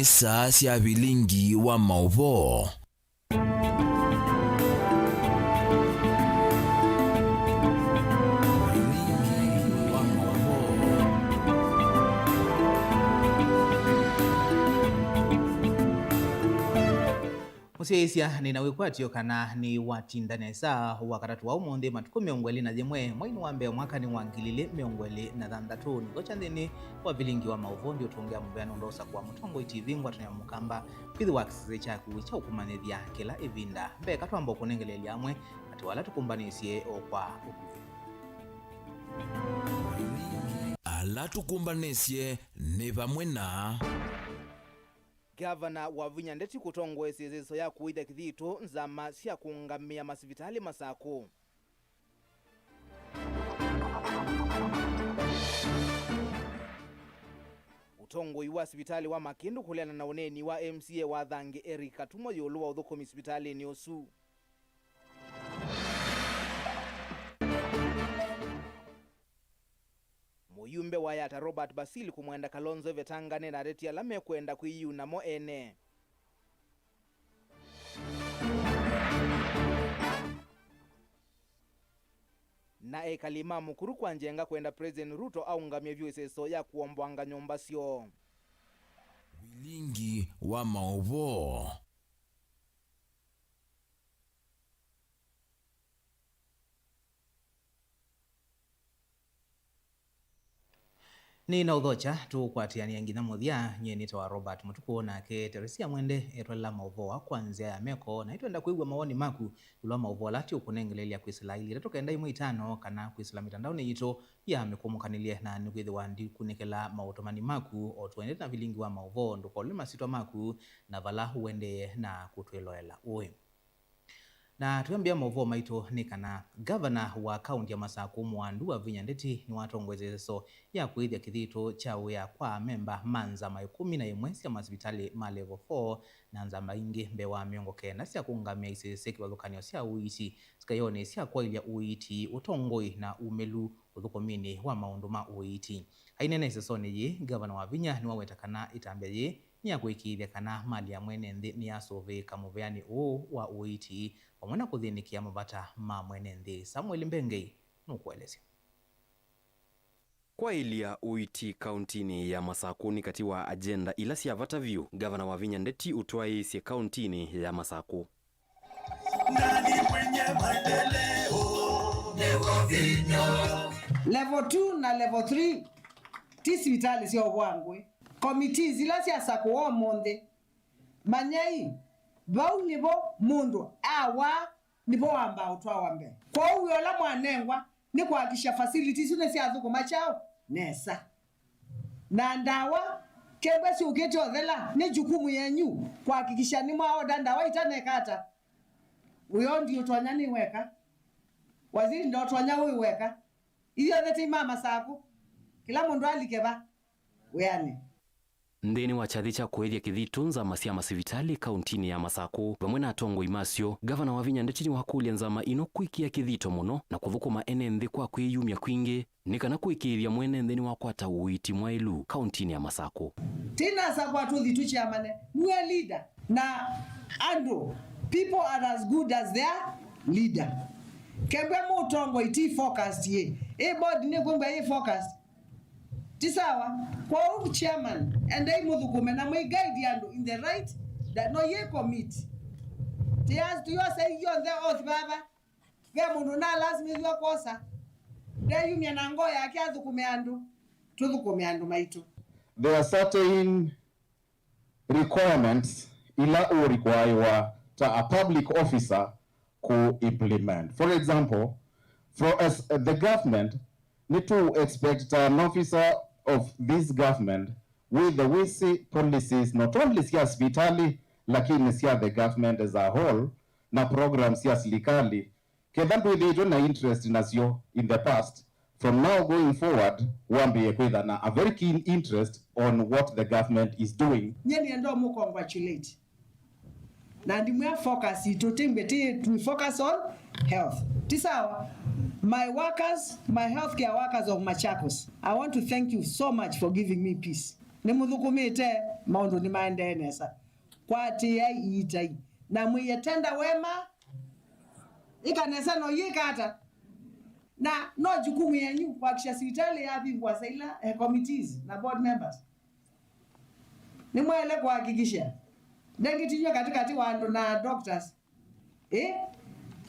Nisa sia vilingi wa mauvo. Museisia ninawikwatio kana ni watindanesa wakatatu wa umonde matuku miongweli na jemwe mwainu wambe mwaka ni wangilile miongweli na dhandatu nigocha ndini wa vilingi wa mauvo ndio tuongea mbeano ndosa kwa mutongo itivingwa tunayamukamba kwithi wakisize chaku cha ukumanithia kila evinda mbe katwamba kunengeleli amwe ati wala tukumbanisie okwa ukuvi ala tukumbanisye ni pamwe na Gavana wa Vinya Ndeti kutongwe sezeso ya kuida kithito nzama sia kungamia masivitali masako. Utongo iwa sivitali wa Makindu kuliana na uneni wa MCA wa Dhange Erika tumo yolu wa udhuko sivitali ni osu. Muyumbe wa yata Robert Basili kumwenda Kalonzo vetangane na reti alame kwenda kuiyu na mo ene. Na kalima mukuru kwa njenga kwenda President Ruto au ngamye vyoseso ya kuombwanga nyomba sio. Vilingi wa mauvo. Ni na udhocha tukwatiani yangina muthia nyenito wa Robert Mutuku na ke Teresia Mwende etwela mauvoa kwanzia ya meko na itwenda kuigwa mawoni maku ulwa mauvoa lati ukunengelelia kwisilaili ratokaenda imwe itano kana kwisila mitandaoni yito ya mekumukaniliye na nukwithi wandi kunekela mautomani maku otwende na vilingi wa mauvoa ndukole masitwa maku na vala huende na kutweloela uwe. Na tuambia mauvo maito ni kana governor wa kaunti ya Masaku Mwandu wa Vinya Ndeti ni watongwezeso ya kuithia kithito cha wea kwa memba manza maikumi na imwe sia masivitali ma level 4 na nzamba ingi mbewa miongo kenda sia kungamia iseseki walukanio sia uiti sikayone sia kwa ilia uiti utongoi na umelu udhukomini wa maunduma uiti. Hainene isesone ye governor wa Vinya ni waweta kana itambia ye ni ya kuikithia kana mali ya mwene nthi ni ya sove kamuveani wa uiti wamwana kuthinikia mabata ma mwene nthi. Samuel Mbengei nukuelezea. Kwa ilia uiti kauntini ya Masaku kati wa agenda ila siya vata view gavana wa Vinya Ndeti utwai siya kauntini ya Masaku. Level 2 na level 3 tisi vitali siya wangwe komiti zila siya Saku wa monde manyai bau nibo mundu awa nibo wamba utwa wambe kwa uyo la mwanengwa ni kuhakisha facilities une siya zuko machao nesa na ndawa kembe si ugeto dhela ni jukumu yenyu kuhakikisha ni mwa oda ndawa itanekata uyo ndio twanyani weka waziri ndo twanya weka iyo theti mama Saku kila mundu alikeba weane Ndeni wa chadhicha kuethia kithito nzama sia masivitali kauntini ya Masaku pamwe na atongo imasio gavana wa Vinya Ndeti ni wakulia nzama ino kuikia kithito muno na kuthukuma ene nthi kwa kwiyumya kwingi ni kana kuikithia mwene nthini wa kwata uiti mwailu kauntini ya Masaku. Tina Saku atuthi tuchamane we leader na ando people are as good as their leader. Kembe mutongo iti focused ye board ni kwembe ye focused tisawa kwa chairman and they mudhukume na mwe guide yandu in the right that no ye commit tias to you say you on the oath baba vya mundu na lazima hiyo kosa de yumya na ngoya akiadhukume andu tudhukume andu maitu. There are certain requirements ila require to a public officer to implement. For example, for us the government need to expect an officer of this government with the WC policies, not only siya hospitali, lakini siya the government as a whole, na programs siya serikali. Kedhantu ito na interest nasyo in the past, from now going forward, wambi ekweza na a very keen interest on what the government is doing. Nyeni endo mu congratulate. Na ndimwe focus ito timbeti to focus on health. Tisawa. My workers, my healthcare workers of Machakos, I want to thank you so much for giving me peace. ni muthukumite maundu ni maendenesa kwati ya itai na mwiyetenda wema ikanesa no yikata na no jukumu yenyu kuhakikisha sivitali yabingwa saila committees na board members ni mwele kuhakikisha ndengitinywe katikati wandu na doctors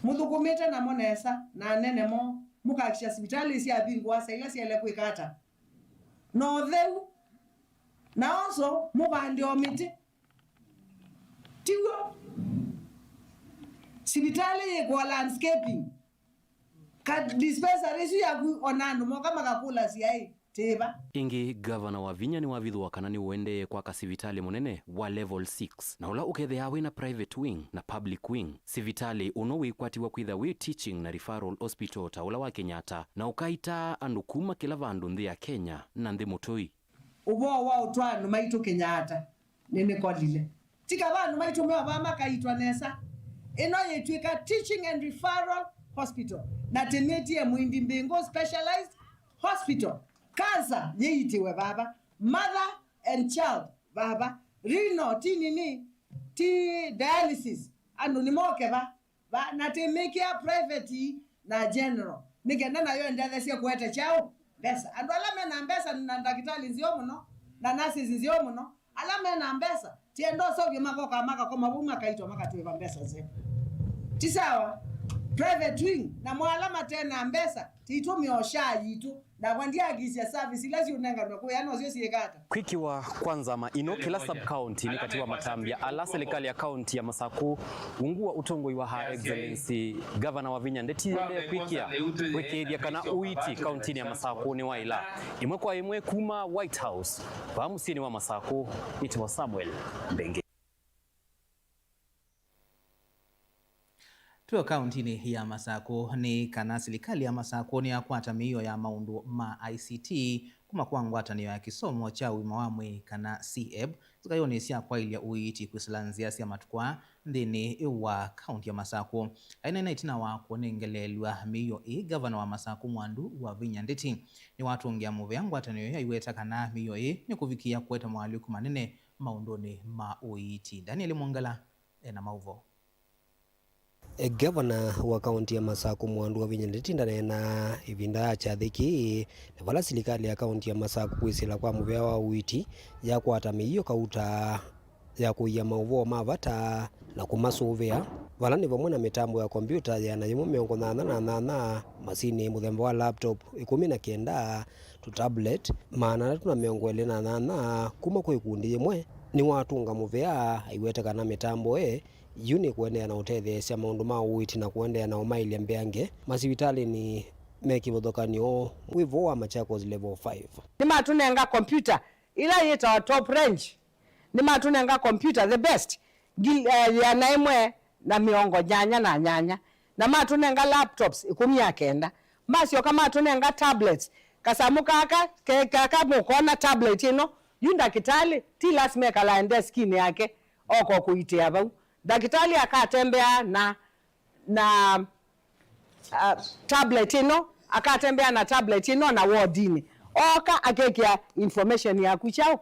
muthukumite na monesa na nene mo mukahakikisha sivitali yabingwa saila siele kuikata no theu na also mubandi omiti tiwo sivitali kwa landscaping ka dispensary si ya onano moka makakula siai teba ingi governor wa Vinya ni wavithwa kana ni uende kwa kasivitali munene wa level 6 na ula ukethe hawe na private wing na public wing sivitali uno wikwatiwa kwitha wi teaching na referral hospital ta ula wa Kenyatta na ukaita andu kuma kila vandu nthi ya Kenya na nthi mutui ubo wa utwanu maitu Kenyatta nene kodile tika vandu maitu mewa vama kaitwa nesa ino yetwika teaching and referral hospital na temetie mwindi mbingo specialized hospital kansa yeitiwe baba mother and child baba rino tinini ti dialysis anu ni moke ba na temekia private na general nigenda nayo endethesie kuete chao pesa andu alame na mbesa na ndakitali nzio muno na nasi nzio muno alame na mbesa tiendo soge makoka maka koma buma kaitwa maka tuwe mbesa zetu tisawa private wing na mwalama tena mbesa tiitumi oshaji tu na kwandia gisia service ilazi unenga kwa yano sio siekata kwiki wa kwanza ma ino kila sub county ni katiwa matambia ala serikali ya county ya Masaku ungua utongoi wa Her Excellency Governor wa Vinya ndeti kwikia wekedia kana uiti county ya Masaku ni waila imwe kwa imwe kuma White House wa musini wa Masaku itwa Samuel Mbenge. Tuyo kauntini ya Masaku ni kana serikali ya Masaku ni akwata miyo ya maundu ma ICT kuma kwangwata niyo ya kisomo cha wimawamwe kana CEB zikayo siya kwa ilia uiti kusilanzia siya matukwa ndini wa kaunti ya Masaku aina itina wa kuonengelelwa miyo governor wa Masaku Mwandu wa Vinya Ndeti ni watu ongea muve yangwata niyo ya iweta kana miyo ni kuvikia kuweta mwaliku manene maundoni ma uiti. Daniel Mwangala na mauvo. Governor wa kaunti ya Masaku Mwandu wa Vinya Ndeti ndanena ivinda cha thiki na vala serikali ya kaunti ya Masaku kwisila kwa muvea wa uiti ya kwata miyo kauta ya kuia mauvo mavata na kumasuvea vala ni vamwe na mitambo ya kompyuta ya na yimu miongo na masini muthemba wa laptop 19 tu tablet maana tuna miongo 28 kuma kwa ikundi yimwe ni watunga muvea iwete kana mitambo yuni kuendea na utetheesya maundu ma uiti na kuendea na umailia mbeange masivitali ni mekivothokanio wivo wa Machakos level 5 ni matunenga computer ila yeta wa top range ni matunenga computer the best ya naimwe na miongo nyanya na matunenga laptops 19 masio kama matunenga tablets kasamuka kaka mukona tablet ino yunda kitali ti lasme kala ende skin yake oko kuitia hapa dakitali akatembea na tablet ino akatembea na tablet ino na wardini oka akekia information ya kuchao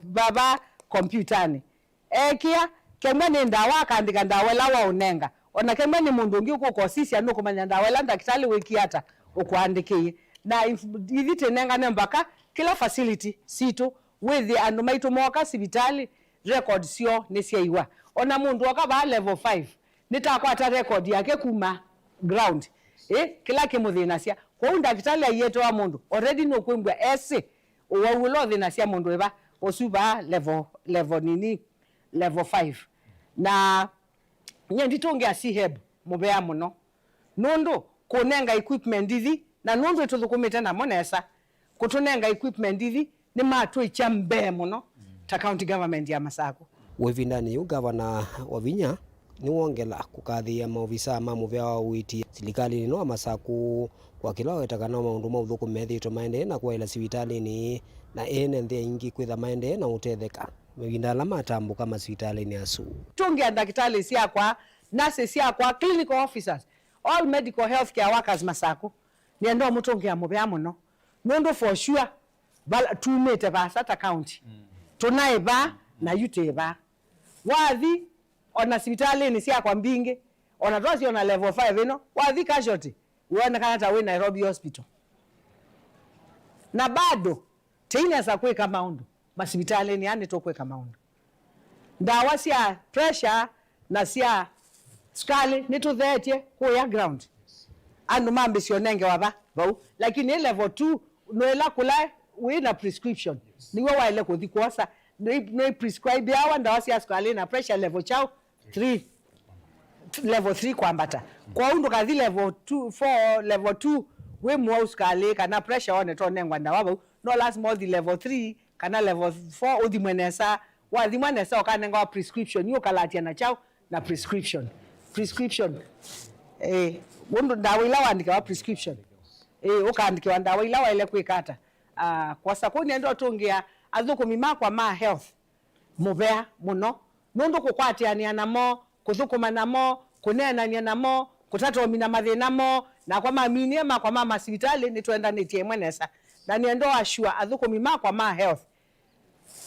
ba kompyutani ekia kemene ndawa akandika ndawela wa unenga ona kemene mundu ngi uko sisi anu kumanya ndawela dakitali wiki hata ukuandikie na ivite nenga nembaka kila facility situ with andu maitu moka sivitali record sio nesiaiwa ona mundu wakaba level 5 nitakwata record yake kuma ground kila kimuthina cia kwa ndakitali ayeto wa mundu already no kwimbwa ese uwaulo thina cia mundu eba osuba level nini level 5 na nyendi tongia CEB mubea muno nundu kunenga equipment ithi na nundu tuthukumite na monesa kutunenga equipment ithi ni matu ichambe muno ta county government ya Masaku wevindani yu governor wa Vinya ni wongela kukathia maofisa ma muvea wa uiti serikali no Masaku kwa kila wetakana maundu mauthuku methito maende na kwa ila sivitali ni na ene nthi ingi kwitha maende na utetheka mevindala matambo kama sivitali ni asu tungia ndakitali siakwa nurses siakwa clinical officers all medical healthcare workers Masaku ni ndo mutungia muvea muno nundu for sure bala tumete ba sata county tunaye ba na yute ba wathi ona hospitali ni sia kwa mbinge ona tosi ona level 5 ino wathi casualty uone kana tawe Nairobi hospital na bado tena za kuweka maundu hospitali ni ane tokweka maundu ndawa sia pressure na sia skali nituthetie kuya ground andu mambe sionenge waba bau lakini level 2 noela kula wina prescription niwe waile kuthi kuosa no prescribe yawa ndawa sia skali na pressure level chao 3 level 3 kwambata kwa undu kathi level 2 4 level 2 we mwa skali kana pressure one to nengwa ndawa bau no last more the level 3 kana level 4 odi mwenesa wathi mwenesa okanenga prescription yo kalatia na chao na prescription mundu ndawa ila wandika wa prescription ukaandika ndawa ila waile kwikata kwa sakuni ndo tungia athukumi makwa ma health mubea muno nundu kukwatiania namo kuthukuma namo kunenania namo kutatomina mathina mo na kwa maminie makwa ma hospitali ni twendanĩtie mwenesa na niendo ashua athukumi makwa ma health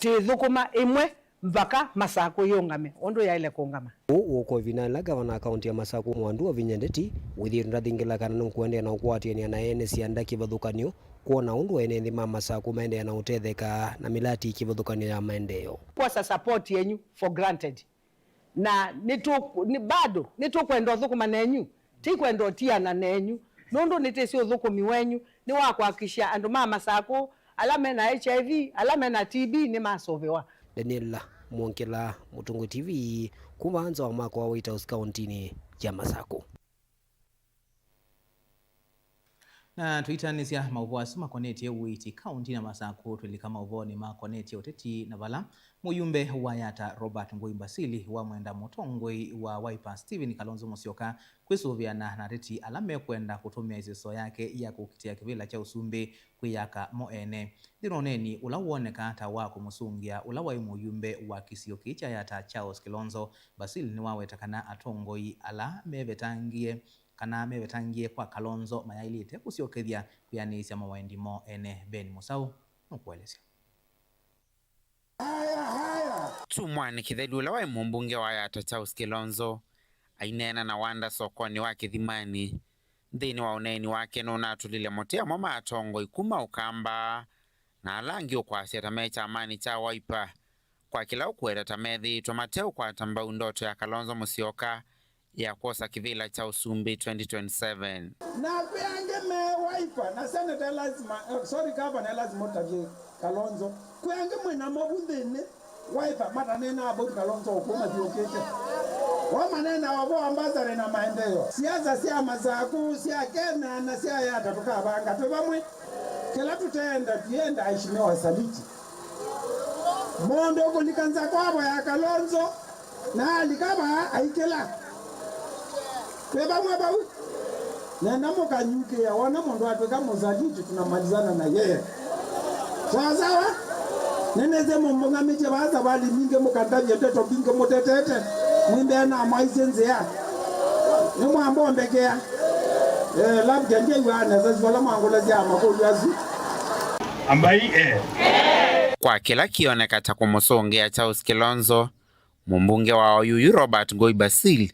ti thukuma imwe mpaka Masako yongame ondo yaile kongama uko vinala gavana akaunti ya Masako Mwandu wa Vinyandeti withirira thingila kana nkuende na ukwatiania na ene sianda kivuthukanio kuona undu ene nthi ma Masako maende na utetheka na milati kivuthukanio ya maendeleo kwa support yenyu for granted na ni bado kwenda thukuma nenyu ti kwenda tiana nenyu nundu nitesi uthukumi wenyu ni wa kuhakikisha andu ma Masako alame na HIV alame na TB ni masovewa Daniela Mwonkela Mutungu TV kumanza wa mwaka wa White House County ya Masako. Na tuitanisia mauvo asima koneti ya uiti kaunti na Masako tulika mauvo ni makoneti ya uteti na vala muyumbe wa yata Robert Ngoi Basili wa mwenda motongwe wa Wiper Steven Kalonzo Musyoka kwisuviana na reti alame kwenda kutumia iziso yake ya kukitia kivila cha usumbi kuyaka moene dironeni ulawoneka hata wako musungia ulawai muyumbe wa kisio kicha yata Charles Kilonzo Basili ni wawe takana atongoi ala mevetangie kwa Kalonzo mayailite kusiokethia kuyanisia mawendi mo ene Ben Musau nukuelezea Tumwani kithaidu ulawai mbunge wa yata Charles Kilonzo ainena na wanda sokoni wake thimani nthini wa uneni wake nuna atulile motea mama atongo ikuma ukamba na alangi ukwasi atamecha amani cha Wiper kwa kila ukweda tamethi tomateu kwa tambau ndoto ya Kalonzo Musyoka ya kuosa kivila cha usumbi 2027 na kuyange me Wiper na senator lazima governor lazima utaje Kalonzo kuyange mwena mabundene Wiper matanena about Kalonzo ukuma diokete wa manena wabo ambazare na maendeleo siasa sia Masako sia Kenya na sia yata tukabanga tubamwe kila tutenda tienda aishimiwa saliti mondo kulikanza kwabo ya Kalonzo na alikaba aikela twebamwe bawu nenda mukanyuke ya wana mondo atweka mozaliti tunamalizana na yeye sawa neneze mumbonga miche baza bali minge mukandavye teto binge mutetete mwimbe na maizenze ya ni mwambo mbekea labda ndiye wana zazi wala mwangola jama ko yazi ambai kwa kila kioneka cha kumusongea Charles Kilonzo mumbunge wa Oyuyu Robert Ngoi Basili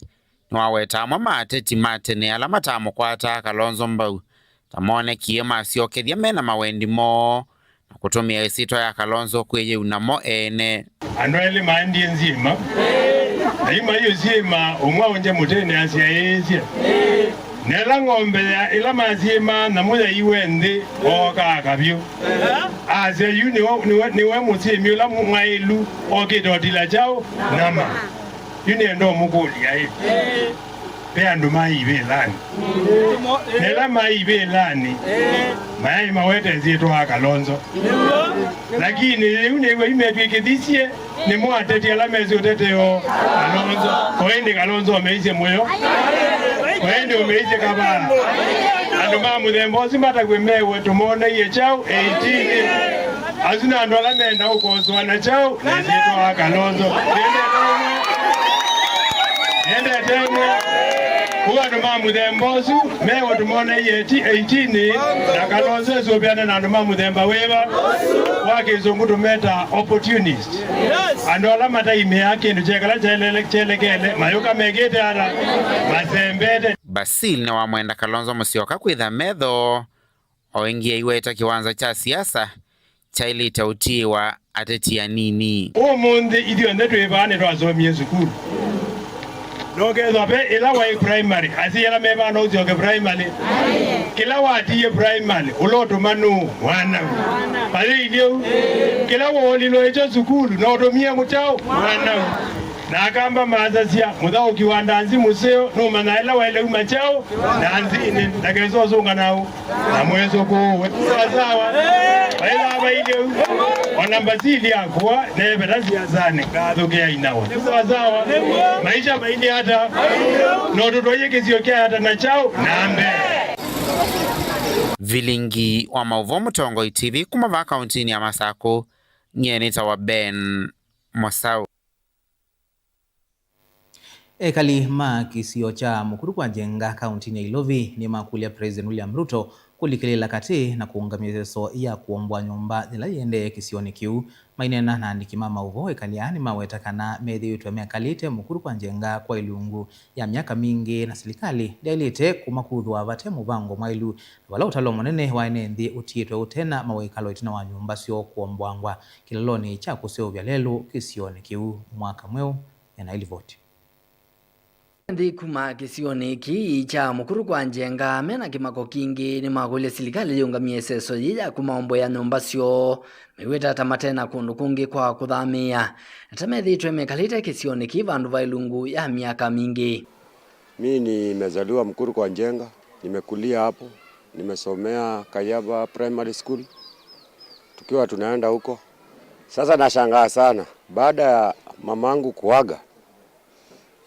nwaweta mama ateti mate ne alama tamo kwata Kalonzo mbau tamone kiema asiokethia mena mawendi mo na kutumia isito ya Kalonzo kweje unamo ene anwele maandi nzima aima hiyo zima umwa onje mutene asia yezia nela ngombe ya ila mazima na muya iwende oka akabyo asia yu niwe mutimi ula mwailu okidodila chao nama yuni endo mukuli ya hivi pe andu maibe lani nela maibe lani mayai mawete nzito wa Kalonzo lakini yuni imetwikithisie ni mwateti ala mezi uteteo Kalonzo koende Kalonzo umeize moyo koende umeize kabana andu mamuthembo simata kwemewe tumone iye chao 18 azina andu ala menda ukoswana chao na nzito wa Kalonzo Nende temwe Uwa numa mudembosu, mewa tumone yeti 18 na Kalonzo sobiana na numa mudemba weba wake zongudu meta opportunist. Andola mata ime yake nduchekala chelekele mayuka megete ala masembete. Basil na wamwenda Kalonzo Musyoka kwitha metho oingia iweta kiwanza cha siasa cha ilita utiwa atetia nini. Umundi idio ndetu ibane twasomie sukuru. Nogezo pe ila wa primary asiyela meba no zioke primary kila wati ye primary uloto manu wana pale idio kila woli lo ejo sukulu no domia mutao wana na kamba mazasia mudao kiwandanzi museo no manaela wale umachao na anzini takezo zonga nao na mwezo ko sawa baila baile wanambazili yakwa nebe laziyazane gadogea inawa sawa maisha maili hata no dodoye keziokia hata na chao nambe Vilingi wa Mauvo Mutongo TV kumava kauntini ya Masako nyenita wa Ben Mosau. Ekali makisio cha mukuru kwa jenga kauntini ya Ilovi ni makulia President William Ruto kulikilela kati na kuungamizeso ya kuombwa nyumba nila yende kisioni kiu mainena na nikimama uvo ekaliani mawetakana medhi utwemea kalite mukuru kwa jenga kwa ilungu ya miaka mingi na serikali delite kumakudhu wa vate muvango mailu wala utalo monene waenenthi utiitwe utena mawekalo itina wa nyumba sio kuombwangwa kilaloni cha kuseo vya lelu kisioni kiu mwaka mweu yana ilivoti. Ndi kuma kisioni ki cha mukuru kwa njenga mena kimako kingi ni magule serikali yungamie seso ya kumaombo ya nyumba sio miweta tamatena kundu kungi kwa kudhamia tamethi twemekalite kisioni ki vandu vailungu ya miaka mingi. Mimi nimezaliwa mukuru kwa njenga, nimekulia hapo, nimesomea Kayaba Primary School tukiwa tunaenda huko. Sasa nashangaa sana baada ya mamangu kuaga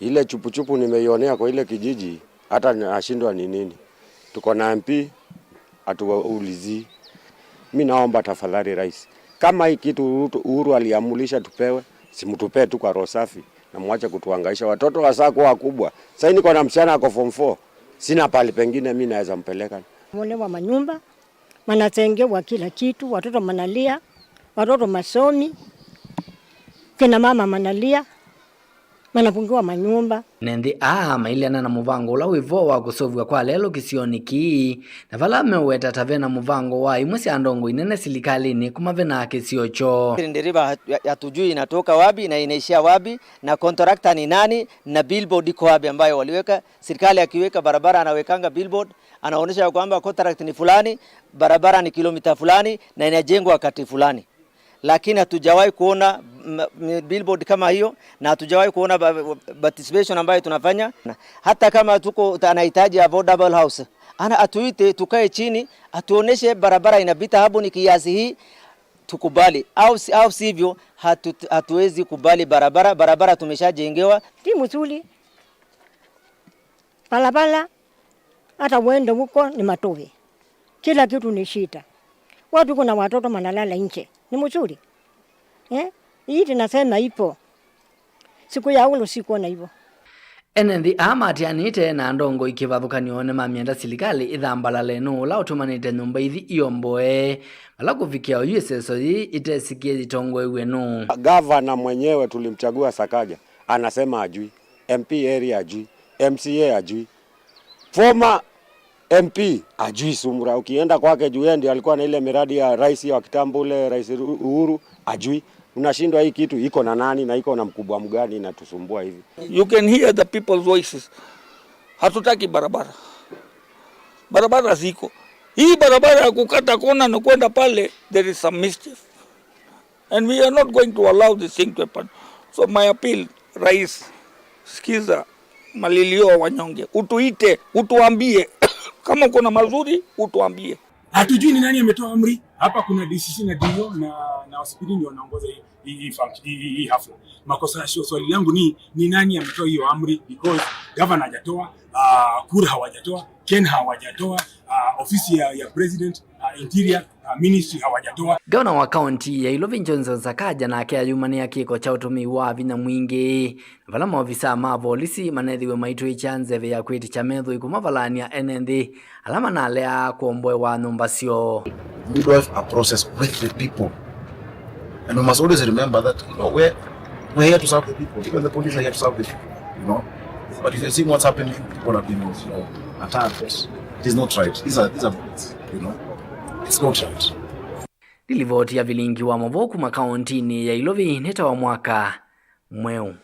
ile chupuchupu nimeionea kwa ile kijiji hata nashindwa ni nini. Tuko na MP atuulizi. Mimi naomba tafadhali rais, kama hii kitu Uhuru aliamulisha tupewe, simtupe tu kwa roho safi na mwache kutuhangaisha watoto wasako wakubwa. Sasa niko na msichana ako form 4. Sina pale pengine mimi naweza mpeleka. Mone wa manyumba manatengewa kila kitu, watoto manalia, watoto masomi, kina mama manalia, manapungiwa manyumba. Nendi mailiana na muvango ula wivo wa kusovwa kwa lelo kisioni ki na vala meweta tavena muvango wa imwesi andongo inene silikalini kumavena kisiocho. Ndiriba hatujui inatoka wapi na inaishia wapi na contractor ni nani na billboard iko wapi ambayo waliweka. Serikali akiweka barabara anawekanga billboard anaonyesha kwamba contract ni fulani, barabara ni kilomita fulani na inajengwa wakati fulani. Lakini hatujawahi kuona billboard kama hiyo na hatujawahi kuona participation ambayo tunafanya. Hata kama tuko anahitaji affordable house, ana atuite tukae chini atuoneshe barabara inapita hapo ni kiasi hii tukubali au sivyo hatuwezi kubali. Barabara tumeshajengewa timu nzuri, barabara hata uende huko ni matope, kila kitu ni shida. Watu kuna watoto manalala nje ni mzuri hii tunasema ipo siku ya ulo siku na hivyo enendi amatianite na ndongo ikivathukanione mamienda serikali ithambala leno la utumanite nyumba ithi iomboe ala kufikia USSO itesikie itongwe wenu. Gavana mwenyewe tulimchagua Sakaja anasema ajui, MP area ajui, MCA ajui, former MP ajui Sumura. Ukienda kwake juu ndiye alikuwa na ile miradi ya rais wa kitambo ule rais Uhuru ajui. Unashindwa hii kitu iko na nani na iko na mkubwa mgani inatusumbua hivi. You can hear the people's voices. Hatutaki barabara ziko. Hii barabara ya kukata kona na kwenda pale, there is some mischief. And we are not going to allow this thing to happen. So my appeal, rais, sikiza malilio wanyonge. Utuite, utuambie. Kama kuna mazuri, utuambie. Hatujui ni nani ametoa amri. Hapa kuna DCC na DO na hospitali ndio wanaongoza hii hafla. Makosa sio, swali langu ni nani ametoa hiyo amri, because governor hajatoa, kura hawajatoa, Ken hawajatoa, ofisi ya president interior ministry hawajatoa. Gavana wa kaunti ya Ilovi Johnson Sakaja na akiayumania kiko cha utumi wa vinya mwingi vala maofisa ma polisi manethiwe maitu ichanzeve ya kwiti cha metho ikumavalania NND alama na alea kuombwe wa numbasio. We do have a process with the people, and we must always remember that, you know, we're here to serve the people. Even the police are here to serve the people, you know. But if you see what's happening, people have been, you know, attacked. It is not right. These are you know, it's not right. Dilivoti ya vilingi wa Movoku makauntini ya Ilovi neta wa mwaka mweu.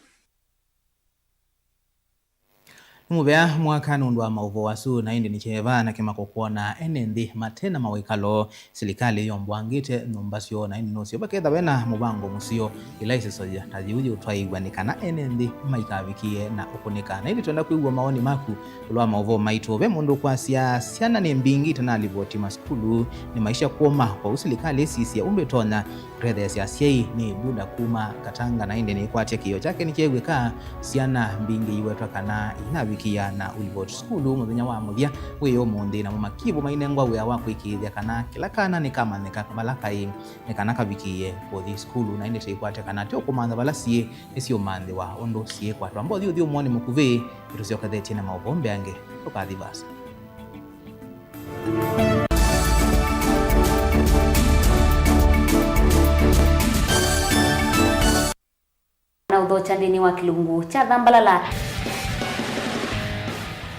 Mubea mwaka nundu wa mauvo wasu na indi nicheva na kima kukuona NND matena mawekalo silikali yombwangite numbasio na indi nusio baketha wena mubango musio ilaisi soja tajiuji utwaigwanika na NND maikavikie na ukunika na indi tuenda kuigwa maoni maku ulua mauvo maitu we mundu kwa siana ni mbingi tana alivoti maskulu ni maisha kuoma kwa usilikali sisi ya umbe tona redhe ya siai ni buda kuma katanga na indi ni kwa chekio chake ni chegweka siana mbingi iwetwa kana inavikia na ulivoti skulu muthenya wa muthia weyo mundi na mumakibu mainengwa wea wako ikithia kana kila kana ni kama nekabalakai nekana kavikie bothi skulu na indi teikwate kana tio kumantha balasie isio manthe wa ondo sie kwa twambo thio mwoni mukuve irusio katheti na mauvombe ange tukathibasa na udhocha ndini wa kilungu cha Thambalala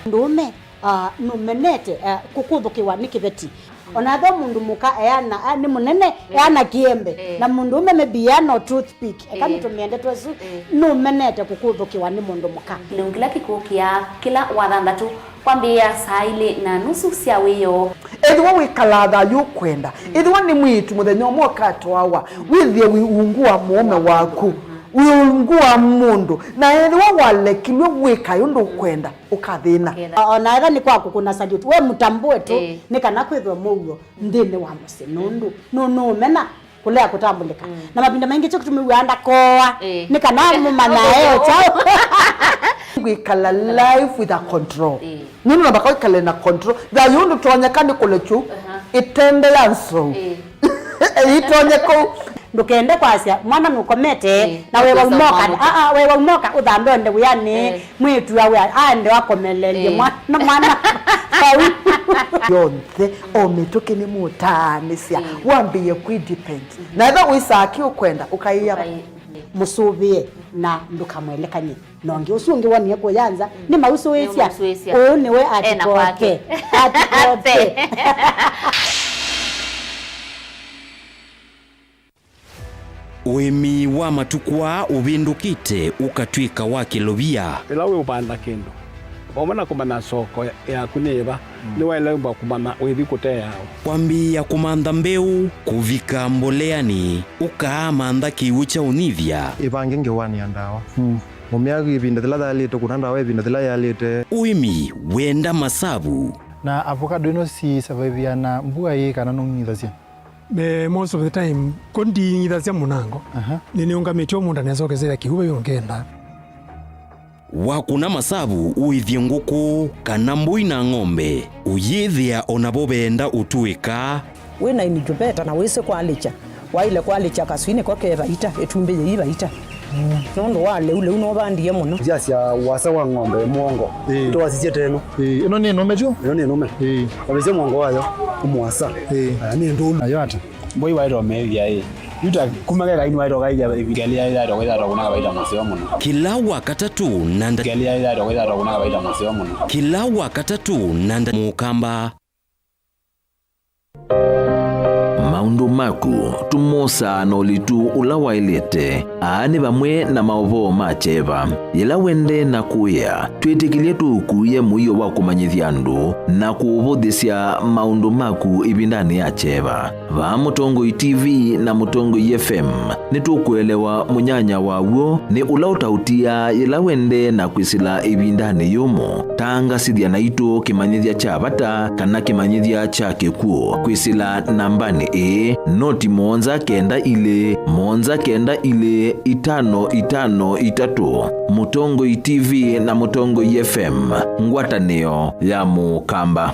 ndume numenete kukuthukiwa ni kiveti onatho mundu muka eana ni munene eana kiembe na mundu ume mebiano toothpick ekamitumende twesu numenete kukuthukiwa ni mundu muka kilungila kikukia kila wathanthatu kwambia saa 2:30 cia wiyo ethiwa wikalatha yukwenda ethiwa ni mwitu muthenya umwe katwawa withie wiungua mume waku wiungua mundu na ethiwa walekilwe wika yundu kwenda ukathina ona etha ni kwaku kuna salute we mutambue tu ni kana kwithwa mugo ndini wa musi nundu no mena kulea kutambulika na mapinda mengi cyo kutumiwanda koa ni kana mumana eo chao wikala life with a control nunu na bakao kale na control da yundu tonyekani kulechu itende yanso itonyeko ndukende kwasia mwana nukomete na wewe umoka wewe umoka uthambe onde uyani mwitu yawe ande wakomelelie mwana sawi yonthe ometoke ni mutanisia wambie ku depend na eba wisaki ukwenda ukaiya musubie na ndukamwelekanye nonge usungi wani yako yanza ni mauso wesia ni we atikoke Wemi wa matukwa ubindukite ukatwika wa kilovia ila we upanda kindu omana kumana soko ya kuneva ni waelemba kumana wethi kutea kwambia kumanda mbeu kuvika mboleani ukaamanda kiucha univya ibange ngewani andawa mumiagi ibinda thila thalite kunanda we ibinda thila yalite uimi wenda masabu na avocado ino si survive na mbua yi kana nungithacia most of the time kondi ngithacia munango nini ungamitio munda nezokezera kihuba yongenda wakuna masabu uithie nguku kana mbui na ng'ombe uyithia onabo benda utuika wina inijubeta na wese kwalicha waile kwalicha kaswine kokera ita etumbe yiba ita nondo wale ule unobandie muno jiasia wasa wa ng'ombe mwongo to wasiche teno ino ni nome jo ino ni nome kabisa mwongo wayo umwasa ni ndulu ayo ata boy wairo media yuta kumagera inu wairo gaija ibigalia ida rogeza roguna baida maseo muno kila wakatatu nanda galia ida rogeza roguna baida maseo muno kila wakatatu nanda mukamba maundu maku tumosa nolitu ulawailete aani bamwe na maovo macheva yela wende na kuya twitikilie tukuye muyo wa kumanyithia andu na kuuvuthisya maundu maku ibindani ya cheva va Mutongoi TV na Mutongoi FM nitukuelewa munyanya waw'o ni ula utautia yela wende na kwisila ibindani yumo tangasithia na itu kimanyithia cha bata kana kimanyithia cha kikuo kwisila nambani noti 1-9-ile-5-5-3 Mutongoi TV na Mutongoi FM ngwatanio ya mukamba.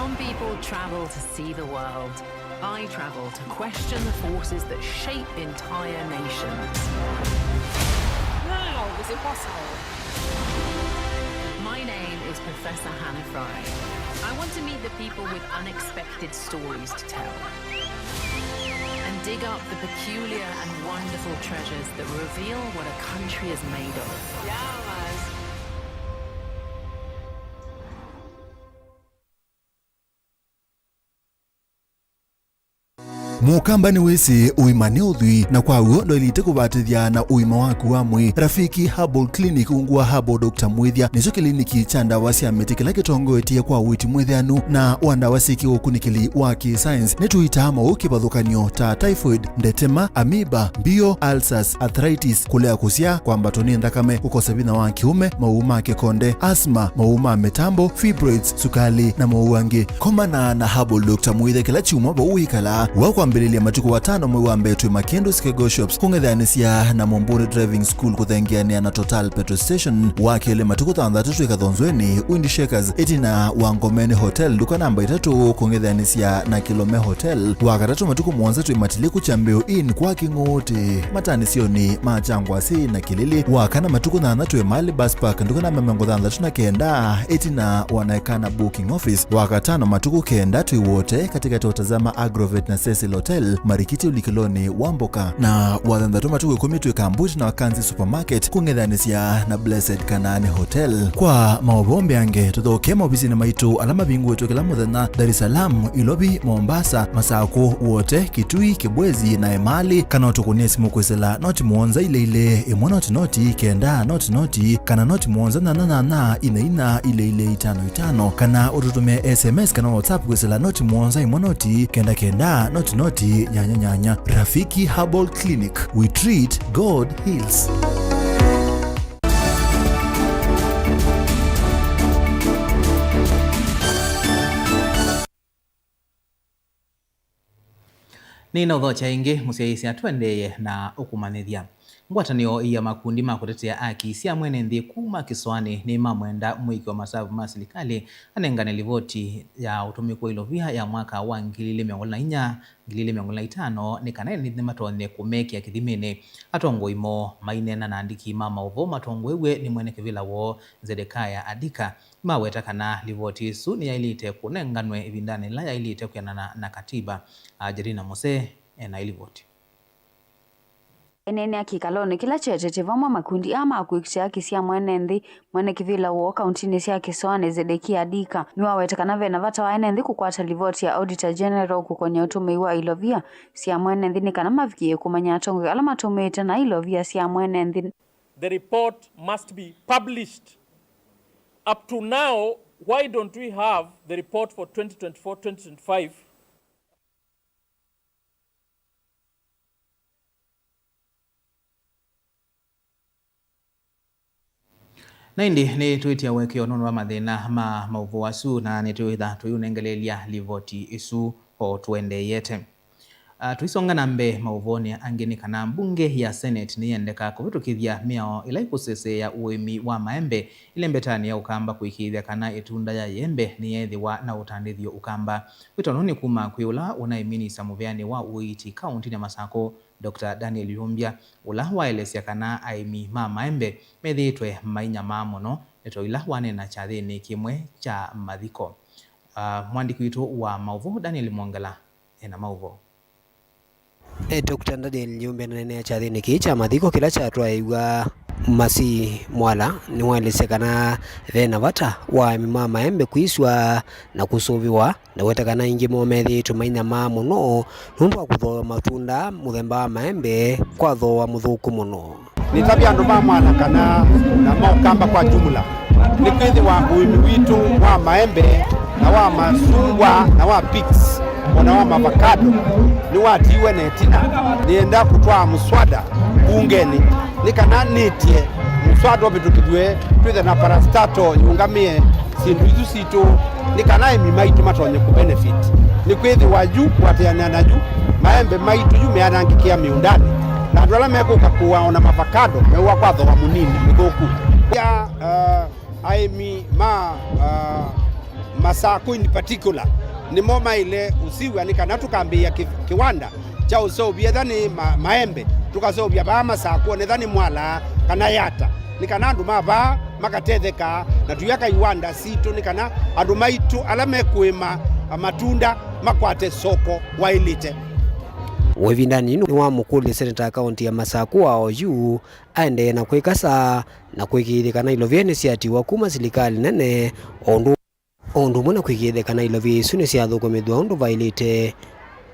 Some people travel to see the world. I travel to question the forces that shape entire nations. How is it possible? My name is Professor Hannah Fry. I want to meet the people with unexpected stories to tell and dig up the peculiar and wonderful treasures that reveal what a country is made of. Mukamba ni wese uimane udhui na kwa uo ndo ilite kubatithia na uima waku wa mwi. Rafiki Herbal Clinic ungua Herbal Dr. Mwithia nicho kliniki cha ndawa cia miti kila kitongoetie kwa witi mwithianu na wandawa siki ukunikili wa ki-science nituitama ukibadhukanio ta typhoid, ndetema, amoeba, bio, ulcers, arthritis, kulea kusia kwa mbatoni ndakame, ukosa bina wa kiume, mauma kekonde, asthma, mauma metambo, fibroids, sukali na mauangi. Komana na Herbal Dr. Mwithia kila chuma ba uikala wakwa mbelelia matuku watano mwe wa mbetu Makendo Skego Shops kungethanisia na Momburi Driving School kuthengiania na Total Petrol Station wakele matuku tandatu ikathonzweni Windy Shakers etina Wangomeni Hotel duka namba 3 kungethanisia na Kilome Hotel wakatatu matuku mwanza tuimatiliku chambeo in kwa kingote matanisioni machangwa si na Kilili wakana matuku na natu Mali Bus Park duka namba 39 etina wanaekana booking office wakatano matuku kenda tuiwote katika tutazama Agrovet na Cecil Hotel Marikiti ulikiloni Wamboka na wathandatu matuku 10 tuikambuti na Wakanzi Supermarket kungethanisia na Blessed Kanani Hotel. Kwa maobombe yange tuthoke mabisi na maitu alama bingu wetu kila muthenya Dar es Salaam, Ilobi, Mombasa, Masako wote Kitui, Kibwezi na Emali kana tukunie simu kwesela noti muonza ile imwe noti kenda noti kana noti muonza na ina ile 55 kana ututume SMS kana WhatsApp kwesela noti muonza imwe noti kenda noti nyanya. Rafiki Herbal Clinic, we treat, God heals. Nina uthocha ingi musiaisi atwendeye na ukumanithia ngwatanio ya makundi ma kutetea haki cia mwene nthi kuma kiswani ni mamwenda mwiki wa masavu ma serikali anengane livoti ya utumiku wa Ilovia ya mwaka wa 2024-2025 ni kana ni matonye kumekia kithimini atongo imo mainena na andiki mama uvo matongo ewe ni mwene kivila wo Zedekaya Adika maweta kana livoti isu ni ya ilite kunenganwe ibindani la ya ilite kuyanana na katiba. Jerina Mose na ilivoti enene akikalone kila chetete vama makundi ama akuikisha haki cia mwene nthi mwene kivila wo kauntini cia Kiswani Zedekia Adika niwawetekana vena vata wa ene nthi kukwata livoti ya Auditor General kukonya utumii wa Ilovia cia mwene nthi ni kana mavikie kumanya atongo ala matumite na Ilovia cia mwene nthi. The report must be published. Up to now, why don't we have the report for 2024-2025? Naindi ni tuitia wekio nono wa mathina ma mauvu wasu na ni tuitha tuyunengelelia livoti isu o tuende yete. Tuisonga nambe mauvoni angini kana mbunge ya Senate niyendeka kuvitukithia miao ila ikusese ya uimi wa maembe ile mbetani ya ukamba kuikithia kana itunda ya yembe ni yethiwa na utandithio ukamba. Witononi kuma kwiula unaimini samuviani wa uiti kaunti ya Masako Dr. Daniel Yumbia ula waelesia kana aimi ma maembe methitwe mainya mamono neto ila wanena chathini kimwe cha mathiko. Mwandiki witu wa mauvu Daniel Mwangala ena mauvu. Dr. Daniel Yumbia nene chathini kicha mathiko kila cha twaiwa masi mwala ni waelesekana vena vata wa mima maembe kuiswa na kusuviwa na wetakana ingi momethi tumaina muno nundu wa kuthoa matunda muthemba wa maembe kwa thoa muthuku muno ni tabia andu ma mwana kana na maukamba kwa jumla ni kwithi wa uimi witu wa maembe na wa masungwa na wa pigs na wa avocado ni watiwe netina nienda kutwa muswada bungeni ni kana nitie muswada obitukidwe twithe na parastato yungamie sindu izu situ ni kana emi maitu matonye ku benefit ni kwithi waju wateana na ju maembe maitu yu meanangikia miundani na andu ala mekuka kuwa ona avocado mewa kwa thoa munini mithuku ya aimi Masaku in particular ni moma ile usiwe ni kana tukambia kiwanda cha usobia dhani maembe tukasobia ba Masaku ne dhani mwala kana yata ni kana andu maba makatetheka na tuyaka iwanda situ ni kana andu maitu alame kuima matunda makwate soko wailite. Wevindani ni wa mukuli seneta kaunti ya Masaku wa OU aende na kwikasa na kwikithikana ilovyene siatiwa kuma serikali nene ondu mwana kwikithikana ilovye sune siathukumithwa ondu vailite